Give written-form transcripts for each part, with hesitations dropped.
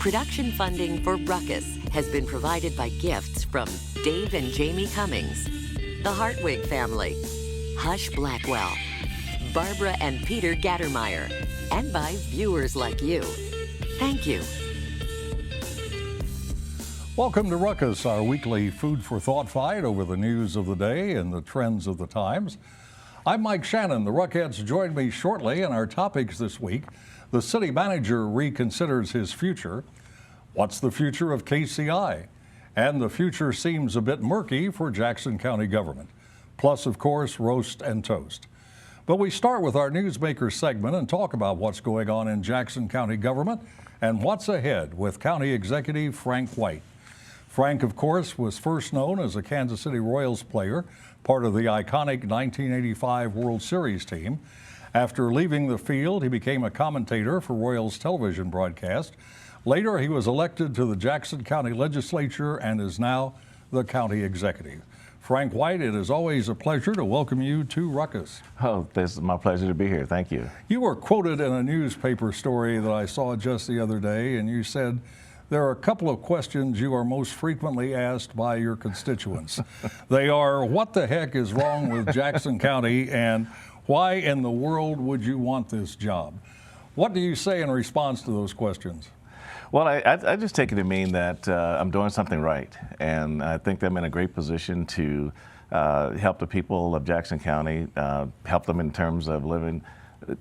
Production funding for Ruckus has been provided by gifts from Dave and Jamie Cummings, the Hartwig family, Hush Blackwell, Barbara and Peter Gattermeyer, and by viewers like you. Thank you. Welcome to Ruckus, our weekly food for thought fight over the news of the day and the trends of the times. I'm Mike Shannon. The Ruckettes join me shortly, and our topics this week: the city manager reconsiders his future. What's the future of KCI? And the future seems a bit murky for Jackson County government. Plus, of course, roast and toast. But we start with our Newsmaker segment and talk about what's going on in Jackson County government and what's ahead with County Executive Frank White. Frank, of course, was first known as a Kansas City Royals player, part of the iconic 1985 World Series team. After leaving the field, he became a commentator for Royals television broadcast. Later, he was elected to the Jackson County Legislature and is now the county executive. Frank White, it is always a pleasure to welcome you to Ruckus. Oh, this is my pleasure to be here. Thank you. You were quoted in a newspaper story that I saw just the other day, and you said, "There are a couple of questions you are most frequently asked by your constituents. They are, what the heck is wrong with Jackson County, and why in the world would you want this job?" What do you say in response to those questions? Well, I just take it to mean that I'm doing something right, and I think I'm in a great position to help the people of Jackson County, help them in terms of living,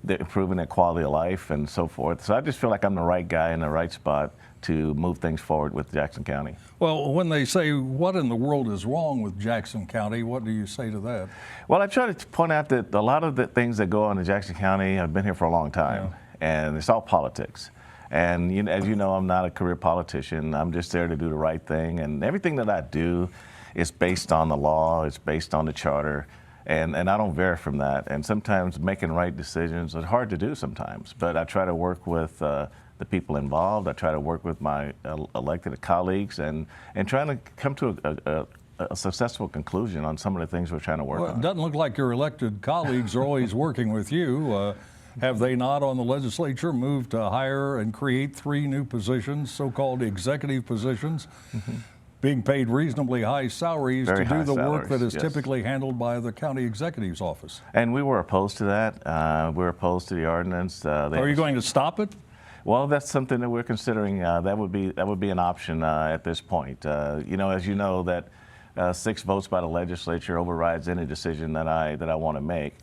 improving their quality of life and so forth. So I just feel like I'm the right guy in the right spot to move things forward with Jackson County. Well, when they say, what in the world is wrong with Jackson County, what do you say to that? Well, I try to point out that a lot of the things that go on in Jackson County, I've been here for a long time, and it's all politics. And as you know, I'm not a career politician. I'm just there to do the right thing, and everything that I do is based on the law, it's based on the charter, and I don't vary from that. And sometimes making right decisions is hard to do sometimes, but I try to work with the people involved. I try to work with my elected colleagues and trying to come to a successful conclusion on some of the things we're trying to work on. It doesn't look like your elected colleagues are always working with you. Have they not on the legislature moved to hire and create 3 new positions, so-called executive positions, being paid reasonably high salaries to do the work that is typically handled by the county executive's office? And we were opposed to that. We were opposed to the ordinance. Are you going to stop it? Well, that's something that we're considering. That would be an option at this point. As you know, that 6 votes by the legislature overrides any decision that I want to make.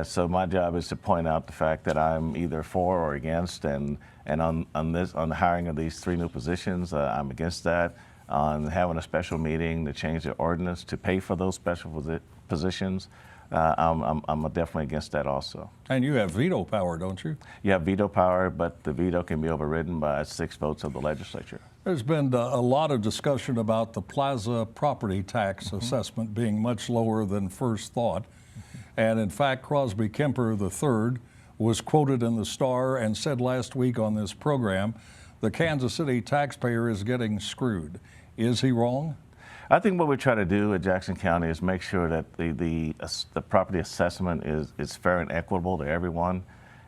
So my job is to point out the fact that I'm either for or against, and on the hiring of these 3 new positions, I'm against that. On having a special meeting to change the ordinance to pay for those special positions, I'm definitely against that also. And you have veto power, don't you? You have veto power, but the veto can be overridden by 6 votes of the legislature. There's been a lot of discussion about the Plaza property tax assessment being much lower than first thought. And in fact, Crosby Kemper III was quoted in the Star and said last week on this program, the Kansas City taxpayer is getting screwed. Is he wrong? I think what we try to do at Jackson County is make sure that the property assessment is fair and equitable to everyone,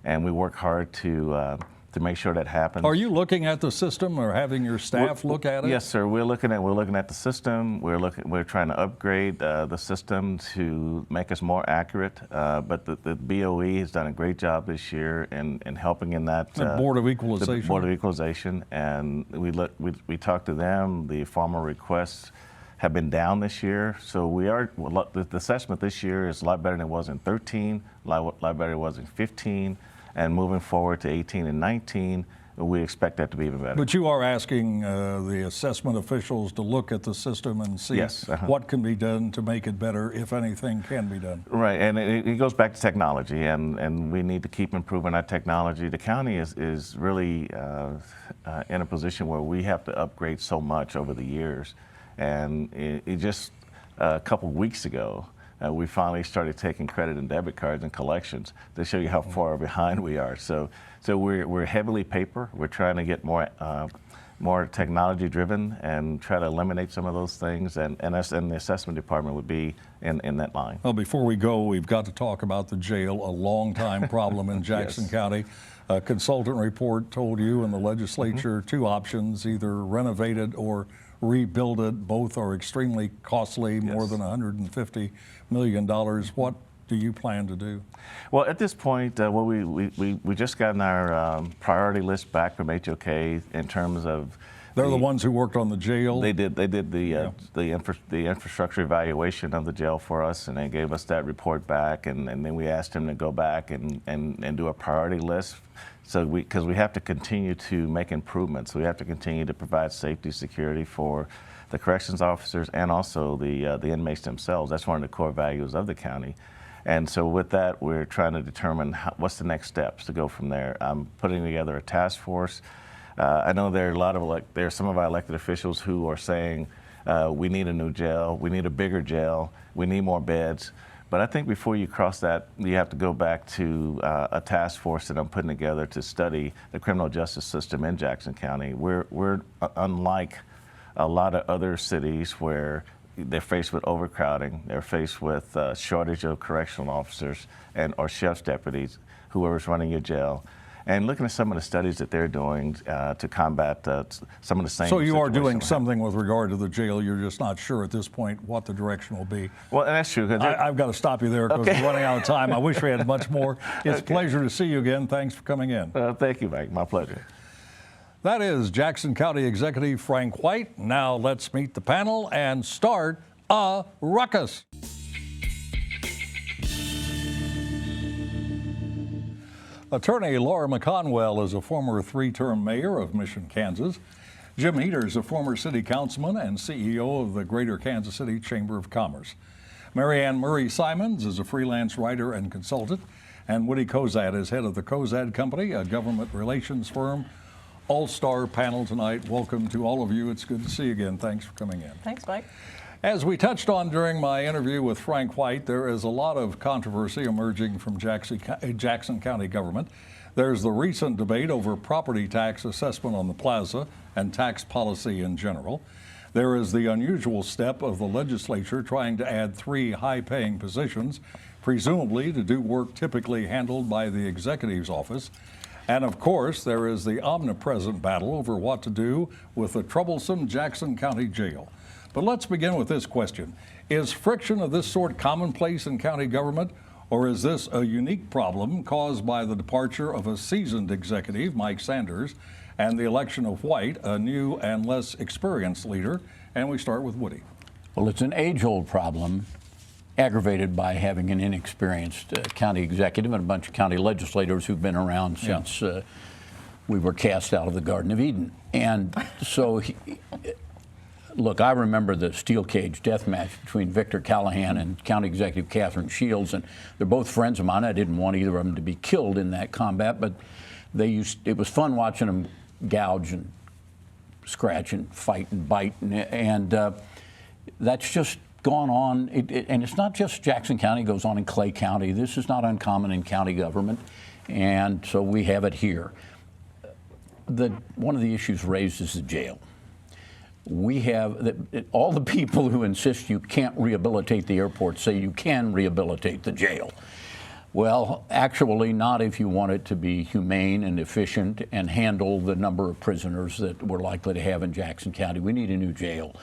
and we work hard to make sure that happens. Are you looking at the system or having your staff look at it? Yes, sir. We're looking at the system. We're trying to upgrade the system to make us more accurate. But the BOE has done a great job this year in helping in that. The Board of Equalization. The Board of Equalization, and we talked to them. The farmer requests have been down this year, so the assessment this year is a lot better than it was in 13, a lot better than it was in 15. And moving forward to 18 and 19, we expect that to be even better. But you are asking the assessment officials to look at the system and see what can be done to make it better, if anything can be done. Right, and it goes back to technology, and we need to keep improving our technology. The county is really in a position where we have to upgrade so much over the years. And it just a couple weeks ago, we finally started taking credit and debit cards and collections to show you how far behind we are. So we're heavily paper. We're trying to get more technology driven and try to eliminate some of those things. And the assessment department would be in that line. Well, before we go, we've got to talk about the jail, a long-time problem in Jackson County. A consultant report told you in the legislature two options, either renovate it or rebuild it. Both are extremely costly, more than $150 million. What do you plan to do? Well, at this point, we just gotten our priority list back from HOK in terms of. They're the ones who worked on the jail. They did the infrastructure evaluation of the jail for us, and they gave us that report back, and then we asked them to go back and do a priority list. So because we have to continue to make improvements, we have to continue to provide safety, security for the corrections officers and also the inmates themselves. That's one of the core values of the county. And so with that, we're trying to determine what's the next steps to go from there. I'm putting together a task force. I know there are some of our elected officials who are saying we need a new jail, we need a bigger jail, we need more beds. But I think before you cross that, you have to go back to a task force that I'm putting together to study the criminal justice system in Jackson County. We're unlike a lot of other cities where they're faced with overcrowding, they're faced with shortage of correctional officers or sheriff's deputies, whoever's running your jail. And looking at some of the studies that they're doing to combat some of the same. So you are doing something with regard to the jail. You're just not sure at this point what the direction will be. Well, and that's true. I've got to stop you there because we're running out of time. I wish we had much more. It's a pleasure to see you again. Thanks for coming in. Thank you, Mike. My pleasure. That is Jackson County Executive Frank White. Now let's meet the panel and start a ruckus. Attorney Laura McConwell is a former three-term mayor of Mission, Kansas. Jim Heater is a former city councilman and CEO of the Greater Kansas City Chamber of Commerce. Mary Ann Murray Simons is a freelance writer and consultant. And Woody Kozad is head of the Kozad Company, a government relations firm. All-star panel tonight. Welcome to all of you. It's good to see you again. Thanks for coming in. Thanks, Mike. As we touched on during my interview with Frank White, there is a lot of controversy emerging from Jackson County government. There's the recent debate over property tax assessment on the plaza and tax policy in general. There is the unusual step of the legislature trying to add 3 high-paying positions, presumably to do work typically handled by the executive's office. And of course, there is the omnipresent battle over what to do with the troublesome Jackson County Jail. But let's begin with this question. Is friction of this sort commonplace in county government, or is this a unique problem caused by the departure of a seasoned executive, Mike Sanders, and the election of White, a new and less experienced leader? And we start with Woody. Well, it's an age-old problem aggravated by having an inexperienced county executive and a bunch of county legislators who've been around since we were cast out of the Garden of Eden. And so look, I remember the steel cage death match between Victor Callahan and County Executive Catherine Shields, and they're both friends of mine. I didn't want either of them to be killed in that combat, but it was fun watching them gouge and scratch and fight and bite, and that's just gone on. And it's not just Jackson County, it goes on in Clay County. This is not uncommon in county government, and so we have it here. One of the issues raised is the jail. We have all the people who insist you can't rehabilitate the airport say you can rehabilitate the jail. Well, actually not if you want it to be humane and efficient and handle the number of prisoners that we're likely to have in Jackson County. We need a new jail.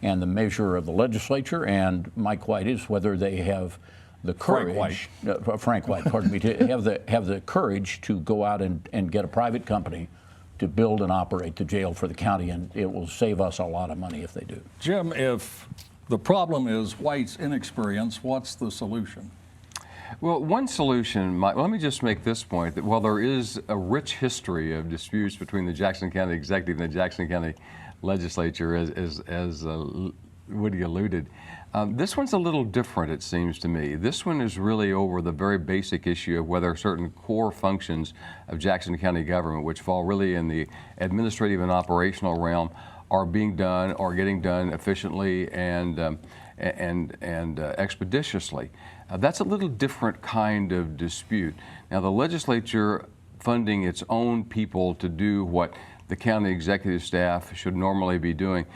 And the measure of the legislature and Mike White is whether they have the courage, Frank White, pardon me, to have the courage to go out and get a private company to build and operate the jail for the county, and it will save us a lot of money if they do. Jim, if the problem is White's inexperience, what's the solution? Well, one solution, let me just make this point, that while there is a rich history of disputes between the Jackson County Executive and the Jackson County Legislature, as Woody alluded, this one's a little different, it seems to me. This one is really over the very basic issue of whether certain core functions of Jackson County government, which fall really in the administrative and operational realm, are being done or getting done efficiently and expeditiously. That's a little different kind of dispute. Now, the legislature funding its own people to do what the county executive staff should normally be doing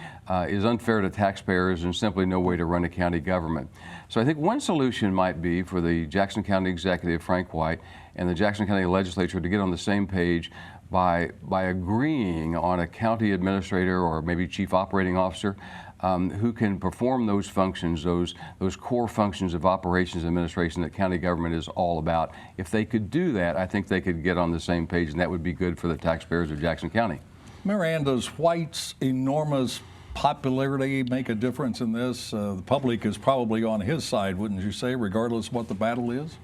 is unfair to taxpayers and simply no way to run a county government. So I think one solution might be for the Jackson County Executive, Frank White, and the Jackson County Legislature to get on the same page by agreeing on a county administrator or maybe chief operating officer who can perform those functions, those core functions of operations administration that county government is all about. If they could do that, I think they could get on the same page, and that would be good for the taxpayers of Jackson County. Mary Ann, does White's enormous popularity make a difference in this? The public is probably on his side, wouldn't you say, regardless of what the battle is?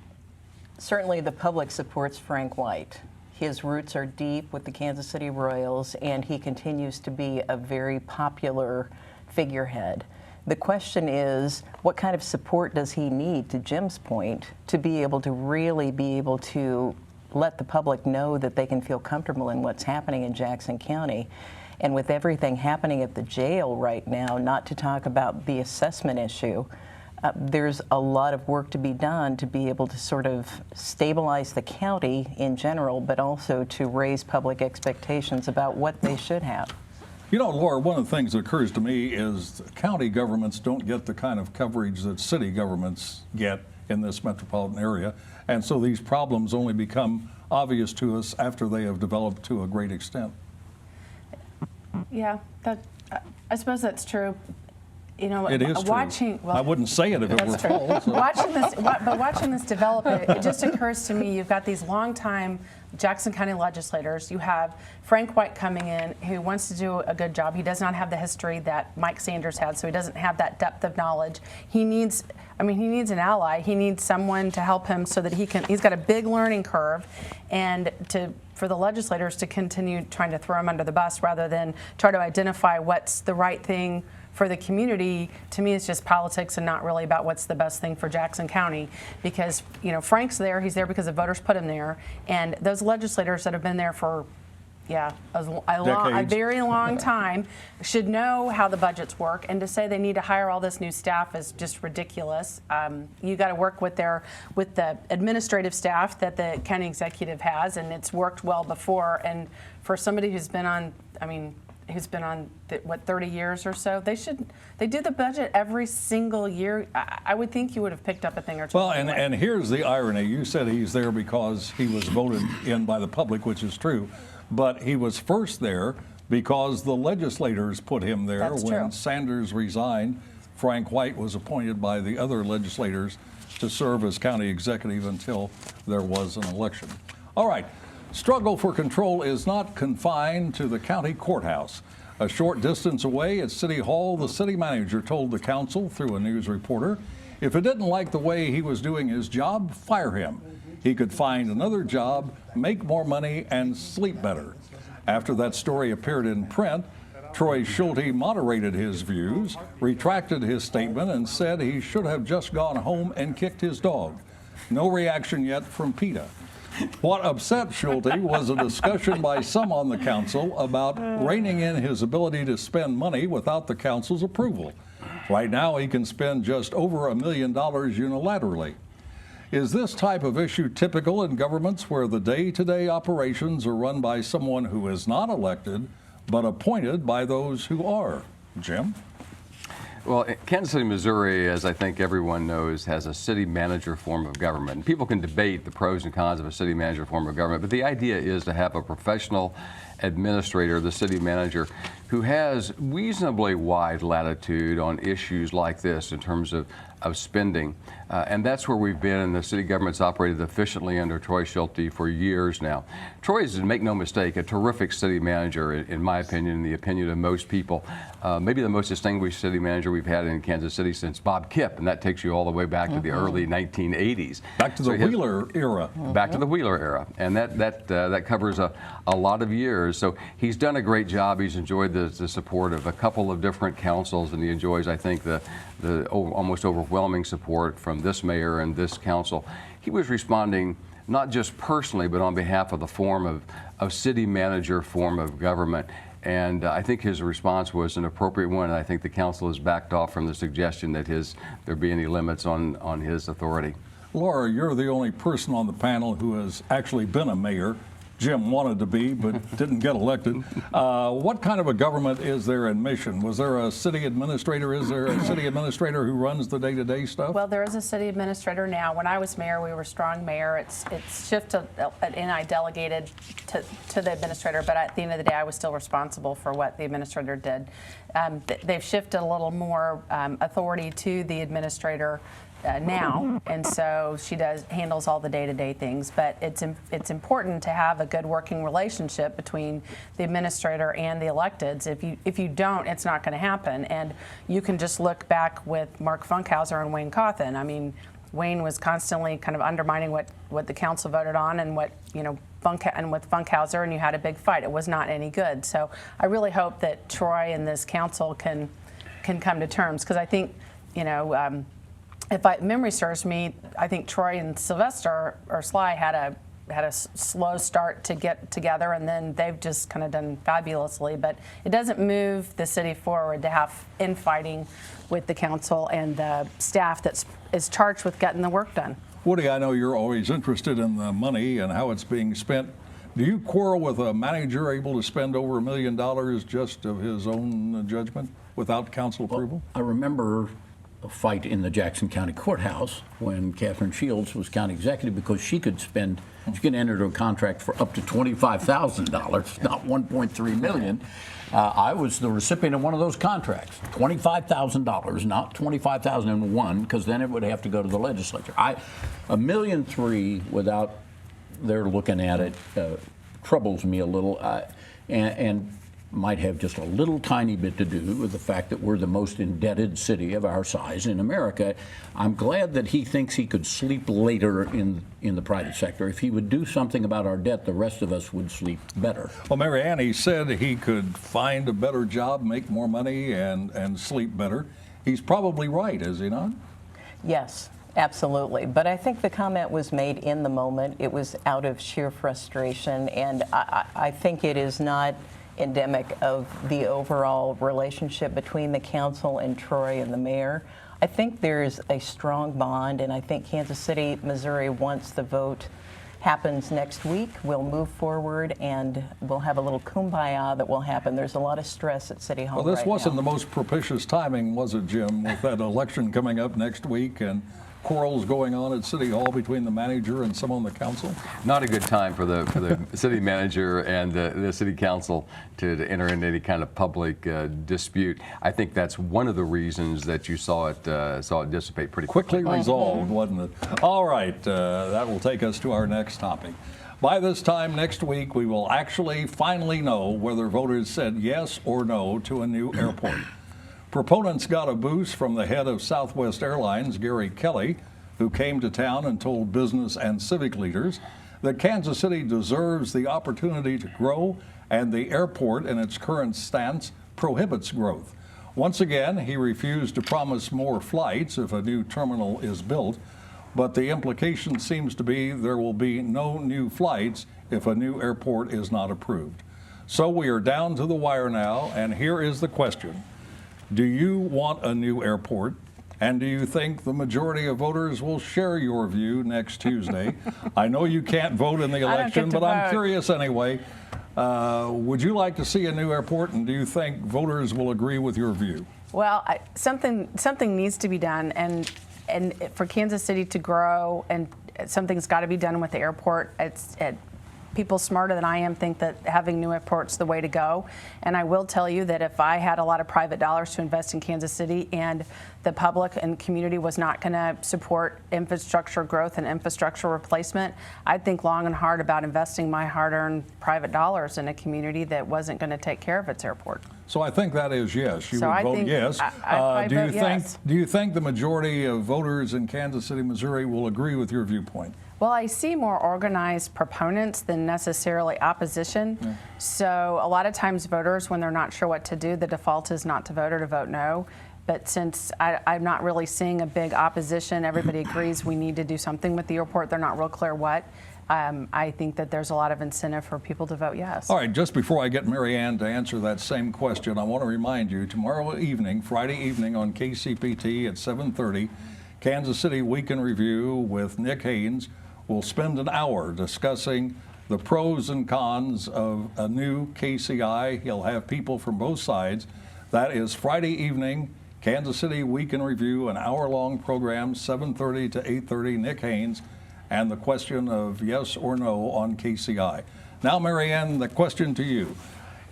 Certainly the public supports Frank White. His roots are deep with the Kansas City Royals, and he continues to be a very popular figurehead. The question is, what kind of support does he need, to Jim's point, to be able to really be able to let the public know that they can feel comfortable in what's happening in Jackson County? And with everything happening at the jail right now, not to talk about the assessment issue, there's a lot of work to be done to be able to sort of stabilize the county in general, but also to raise public expectations about what they should have. You know, Laura, one of the things that occurs to me is county governments don't get the kind of coverage that city governments get in this metropolitan area, and so these problems only become obvious to us after they have developed to a great extent. Yeah, I suppose that's true. You know, it is watching. True. Well, I wouldn't say it if it were false. So. Watching this develop, it just occurs to me, you've got these longtime Jackson County legislators. You have Frank White coming in, who wants to do a good job. He does not have the history that Mike Sanders had, so he doesn't have that depth of knowledge. He needs an ally. He needs someone to help him so that he's got a big learning curve, and for the legislators to continue trying to throw him under the bus rather than try to identify what's the right thing for the community. To me, it's just politics and not really about what's the best thing for Jackson County, because, you know, Frank's there, he's there because the voters put him there, and those legislators that have been there for a very long time should know how the budgets work, and to say they need to hire all this new staff is just ridiculous. You got to work with the administrative staff that the county executive has, and it's worked well before. And for somebody who's been on, who's been on 30 years or so, they do the budget every single year. I would think you would have picked up a thing or two. Well, and here's the irony. You said he's there because he was voted in by the public, which is true. But he was first there because the legislators put him there. That's when true. Sanders resigned, Frank White was appointed by the other legislators to serve as county executive until there was an election. All right. Struggle for control is not confined to the county courthouse. A short distance away at City Hall, the city manager told the council through a news reporter, if it didn't like the way he was doing his job, fire him. He could find another job, make more money, and sleep better. After that story appeared in print, Troy Schulte moderated his views, retracted his statement, and said he should have just gone home and kicked his dog. No reaction yet from PETA. What upset Schulte was a discussion by some on the council about reining in his ability to spend money without the council's approval. Right now, he can spend just over $1 million unilaterally. Is this type of issue typical in governments where the day-to-day operations are run by someone who is not elected, but appointed by those who are? Jim? Well, Kansas City, Missouri, as I think everyone knows, has a city manager form of government. People can debate the pros and cons of a city manager form of government, but the idea is to have a professional administrator, the city manager, who has reasonably wide latitude on issues like this in terms of spending. And that's where we've been, and the city government's operated efficiently under Troy Schulte for years now. Troy is, make no mistake, a terrific city manager, in my opinion, in the opinion of most people. Maybe the most distinguished city manager we've had in Kansas City since Bob Kipp, and that takes you all the way back to the early 1980s. Back to the Wheeler era. Back to the Wheeler era, and that covers a lot of years. So he's done a great job. He's enjoyed the support of a couple of different councils, and he enjoys, I think, the almost overwhelming support from this mayor and this council. He was responding not just personally, but on behalf of the form of city manager form of government. And I think his response was an appropriate one, and I think the council has backed off from the suggestion that there be any limits on his authority. Laura, you're the only person on the panel who has actually been a mayor. Jim wanted to be, but didn't get elected. What kind of a government is there in Mission? Was there a city administrator? Is there a city administrator who runs the day-to-day stuff? Well, there is a city administrator now. When I was mayor, we were strong mayor. It's shifted, and I delegated to the administrator, but at the end of the day, I was still responsible for what the administrator did. They've shifted a little more authority to the administrator now, and so she handles all the day-to-day things. But it's important to have a good working relationship between the administrator and the electeds. If you don't, it's not going to happen. And you can just look back with Mark Funkhauser and Wayne Cawthon. I mean, Wayne was constantly kind of undermining what the council voted on, and what and with Funkhauser, and you had a big fight. It was not any good. So I really hope that Troy and this council can come to terms, because I think if memory serves me, I think Troy and Sylvester or Sly had a slow start to get together, and then they've just kind of done fabulously. But it doesn't move the city forward to have infighting with the council and the staff that is charged with getting the work done. Woody, I know you're always interested in the money and how it's being spent. Do you quarrel with a manager able to spend over $1 million just of his own judgment without council approval? I remember a fight in the Jackson County Courthouse when Catherine Shields was county executive, because she could enter into a contract for up to $25,000, not $1.3 million. I was the recipient of one of those contracts, $25,000, not $25,001, because then it would have to go to the legislature. $1.3 million without their looking at it troubles me a little, and might have just a little tiny bit to do with the fact that we're the most indebted city of our size in America. I'm glad that he thinks he could sleep later in the private sector. If he would do something about our debt, the rest of us would sleep better. Well, Mary Ann, he said he could find a better job, make more money, and sleep better. He's probably right, is he not? Yes, absolutely. But I think the comment was made in the moment. It was out of sheer frustration, and I think it is not endemic of the overall relationship between the council and Troy and the mayor. I think there's a strong bond, and I think Kansas City, Missouri, once the vote happens next week, we'll move forward and we'll have a little kumbaya that will happen. There's a lot of stress at City Hall. Well, this right wasn't now. the most propitious timing, was it, Jim, with that election coming up next week and quarrels going on at City Hall between the manager and some on the council? Not a good time for the city manager and the city council to enter into any kind of public dispute. I think that's one of the reasons that you saw it dissipate pretty quickly. Quickly resolved, wasn't it? All right, that will take us to our next topic. By this time next week, we will actually finally know whether voters said yes or no to a new airport. Proponents got a boost from the head of Southwest Airlines, Gary Kelly, who came to town and told business and civic leaders that Kansas City deserves the opportunity to grow, and the airport in its current stance prohibits growth. Once again, he refused to promise more flights if a new terminal is built, but the implication seems to be there will be no new flights if a new airport is not approved. So we are down to the wire now, and here is the question. Do you want a new airport? And do you think the majority of voters will share your view next Tuesday? I know you can't vote in the election, but I'm curious anyway. Would you like to see a new airport, and do you think voters will agree with your view? Well, something needs to be done, and for Kansas City to grow, and something's got to be done with the airport. People smarter than I am think that having new airport's the way to go. And I will tell you that if I had a lot of private dollars to invest in Kansas City and the public and community was not going to support infrastructure growth and infrastructure replacement, I'd think long and hard about investing my hard-earned private dollars in a community that wasn't going to take care of its airport. So I think that is yes. You So would I vote think yes. I vote yes. Do you think the majority of voters in Kansas City, Missouri will agree with your viewpoint? Well, I see more organized proponents than necessarily opposition. Yeah. So a lot of times voters, when they're not sure what to do, the default is not to vote or to vote no. But since I'm not really seeing a big opposition, everybody agrees we need to do something with the airport. They're not real clear what. I think that there's a lot of incentive for people to vote yes. All right, just before I get Mary Ann to answer that same question, I want to remind you, tomorrow evening, Friday evening on KCPT at 7:30, Kansas City Week in Review with Nick Haynes will spend an hour discussing the pros and cons of a new KCI. He'll have people from both sides. That is Friday evening, Kansas City Week in Review, an hour-long program, 7:30 to 8:30. Nick Haynes, and the question of yes or no on KCI. Now, Marianne, the question to you.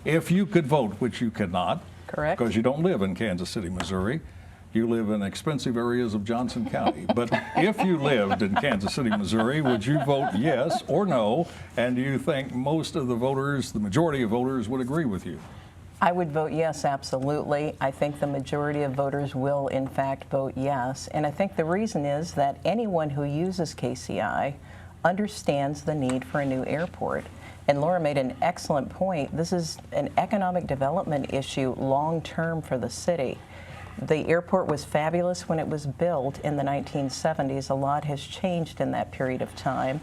If you could vote, which you cannot, Correct. because you don't live in Kansas City, Missouri, you live in expensive areas of Johnson County. But if you lived in Kansas City, Missouri, would you vote yes or no? And do you think most of the voters, the majority of voters, would agree with you? I would vote yes, absolutely. I think the majority of voters will, in fact, vote yes. And I think the reason is that anyone who uses KCI understands the need for a new airport. And Laura made an excellent point. This is an economic development issue long-term for the city. The airport was fabulous when it was built in the 1970s. A lot has changed in that period of time,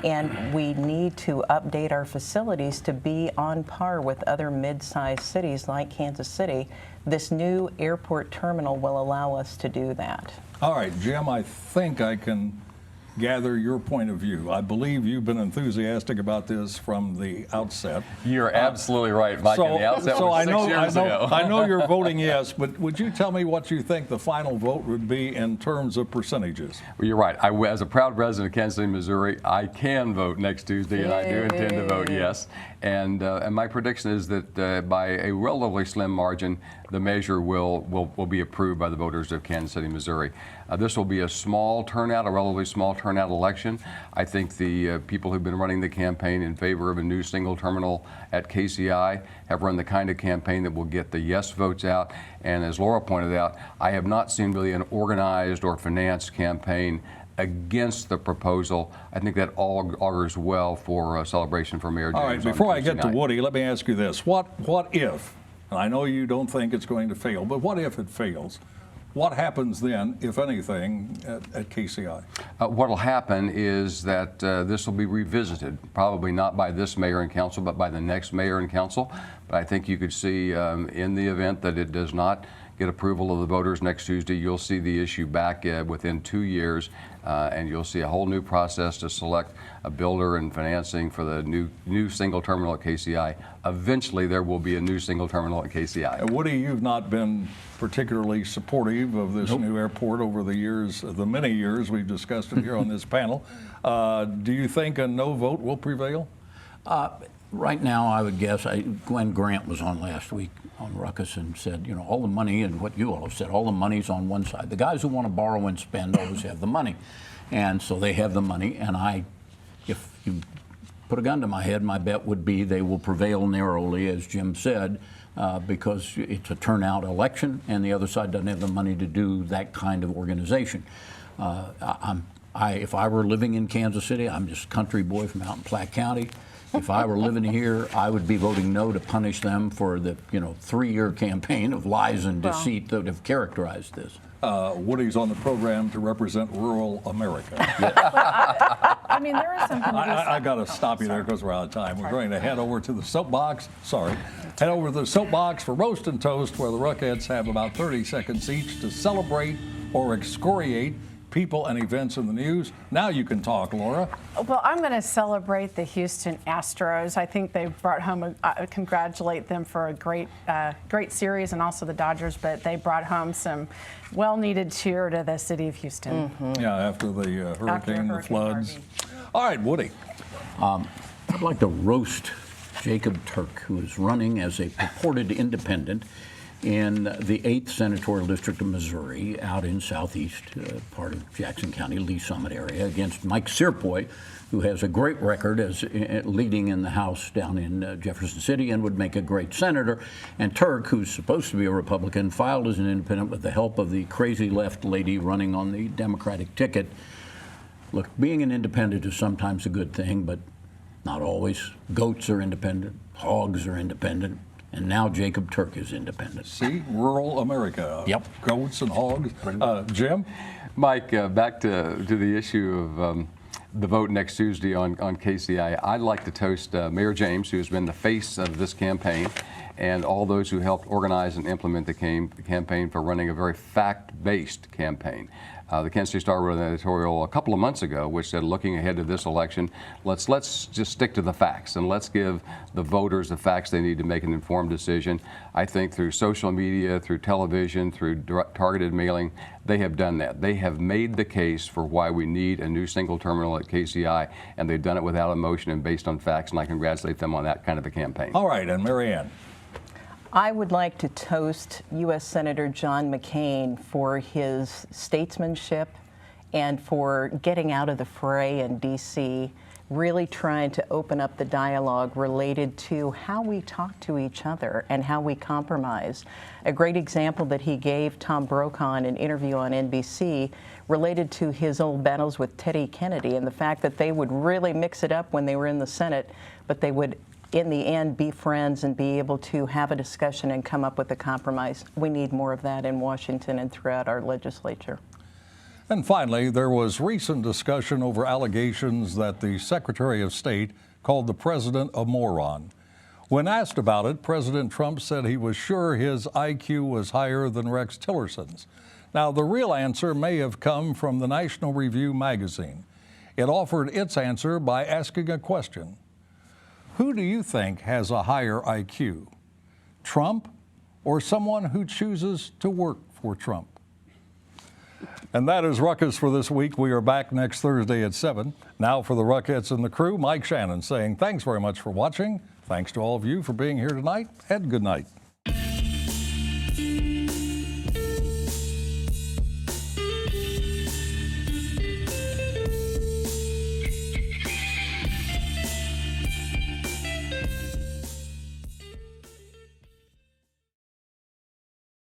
and we need to update our facilities to be on par with other mid-sized cities like Kansas City. This new airport terminal will allow us to do that. All right, Jim, I think I can gather your point of view. I believe you've been enthusiastic about this from the outset. You're absolutely right, Mike. And the outset was 6 years ago. I know you're voting yes, but would you tell me what you think the final vote would be in terms of percentages? Well, you're right. As a proud resident of Kansas City, Missouri, I can vote next Tuesday, and I do intend to vote yes. And my prediction is that by a relatively slim margin, the measure will be approved by the voters of Kansas City, Missouri. This will be a small turnout, a relatively small turnout election. I think the people who've been running the campaign in favor of a new single terminal at KCI have run the kind of campaign that will get the yes votes out. And as Laura pointed out, I have not seen really an organized or financed campaign against the proposal. I think that all augurs well for a celebration for Mayor James. All right, before I get to night. Woody, let me ask you this. What if, and I know you don't think it's going to fail, but what if it fails? What happens then, if anything, at KCI? What will happen is that this will be revisited, probably not by this mayor and council, but by the next mayor and council. But I think you could see in the event that it does not get approval of the voters next Tuesday, you'll see the issue back within 2 years, and you'll see a whole new process to select a builder and financing for the new single terminal at KCI. Eventually, there will be a new single terminal at KCI. Woody, you've not been particularly supportive of this new airport over the years, the many years we've discussed it here on this panel. Do you think a no vote will prevail? Right now, I would guess, Glenn Grant was on last week on Ruckus and said, you know, all the money, and what you all have said, all the money's on one side. The guys who want to borrow and spend always have the money. And so they have the money, and if you put a gun to my head, my bet would be they will prevail narrowly, as Jim said, because it's a turnout election, and the other side doesn't have the money to do that kind of organization. If I were living in Kansas City, I'm just a country boy from out in Platte County. If I were living here, I would be voting no to punish them for the 3-year campaign of lies and deceit that have characterized this. Woody's on the program to represent rural America. I mean, there is something to be said. I got to stop you there because we're out of time. We're going to head over to the soapbox. Head over to the soapbox for Roast and Toast, where the Ruckettes have about 30 seconds each to celebrate or excoriate people and events in the news. Now you can talk, Laura. Well, I'm going to celebrate the Houston Astros. I think they brought home, congratulate them for a great series, and also the Dodgers, but they brought home some well-needed cheer to the city of Houston. Mm-hmm. Yeah, after the hurricane, the floods. Harvey. All right, Woody. I'd like to roast Jacob Turk, who is running as a purported independent in the 8th Senatorial District of Missouri, out in southeast part of Jackson County, Lee Summit area, against Mike Sirpoy, who has a great record as leading in the House down in Jefferson City and would make a great senator. And Turk, who's supposed to be a Republican, filed as an independent with the help of the crazy left lady running on the Democratic ticket. Look, being an independent is sometimes a good thing, but not always. Goats are independent, hogs are independent. And now Jacob Turk is independent. See, rural America. Yep. Goats and hogs. Jim? Mike, back to the issue of the vote next Tuesday on KCI. I'd like to toast Mayor James, who has been the face of this campaign, and all those who helped organize and implement the campaign for running a very fact-based campaign. The Kansas City Star wrote an editorial a couple of months ago which said, looking ahead to this election, let's just stick to the facts and let's give the voters the facts they need to make an informed decision. I think through social media, through television, through targeted mailing, they have done that. They have made the case for why we need a new single terminal at KCI, and they've done it without emotion and based on facts, and I congratulate them on that kind of a campaign. All right, and Marianne. I would like to toast U.S. Senator John McCain for his statesmanship and for getting out of the fray in D.C., really trying to open up the dialogue related to how we talk to each other and how we compromise. A great example that he gave Tom Brokaw in an interview on NBC related to his old battles with Teddy Kennedy and the fact that they would really mix it up when they were in the Senate, but they would in the end be friends and be able to have a discussion and come up with a compromise. We need more of that in Washington and throughout our legislature. And finally, there was recent discussion over allegations that the Secretary of State called the president a moron. When asked about it, President Trump said he was sure his IQ was higher than Rex Tillerson's. Now, the real answer may have come from the National Review magazine. It offered its answer by asking a question. Who do you think has a higher IQ, Trump or someone who chooses to work for Trump? And that is Ruckus for this week. We are back next Thursday at 7. Now for the Ruckettes and the crew, Mike Shannon saying thanks very much for watching. Thanks to all of you for being here tonight, and good night.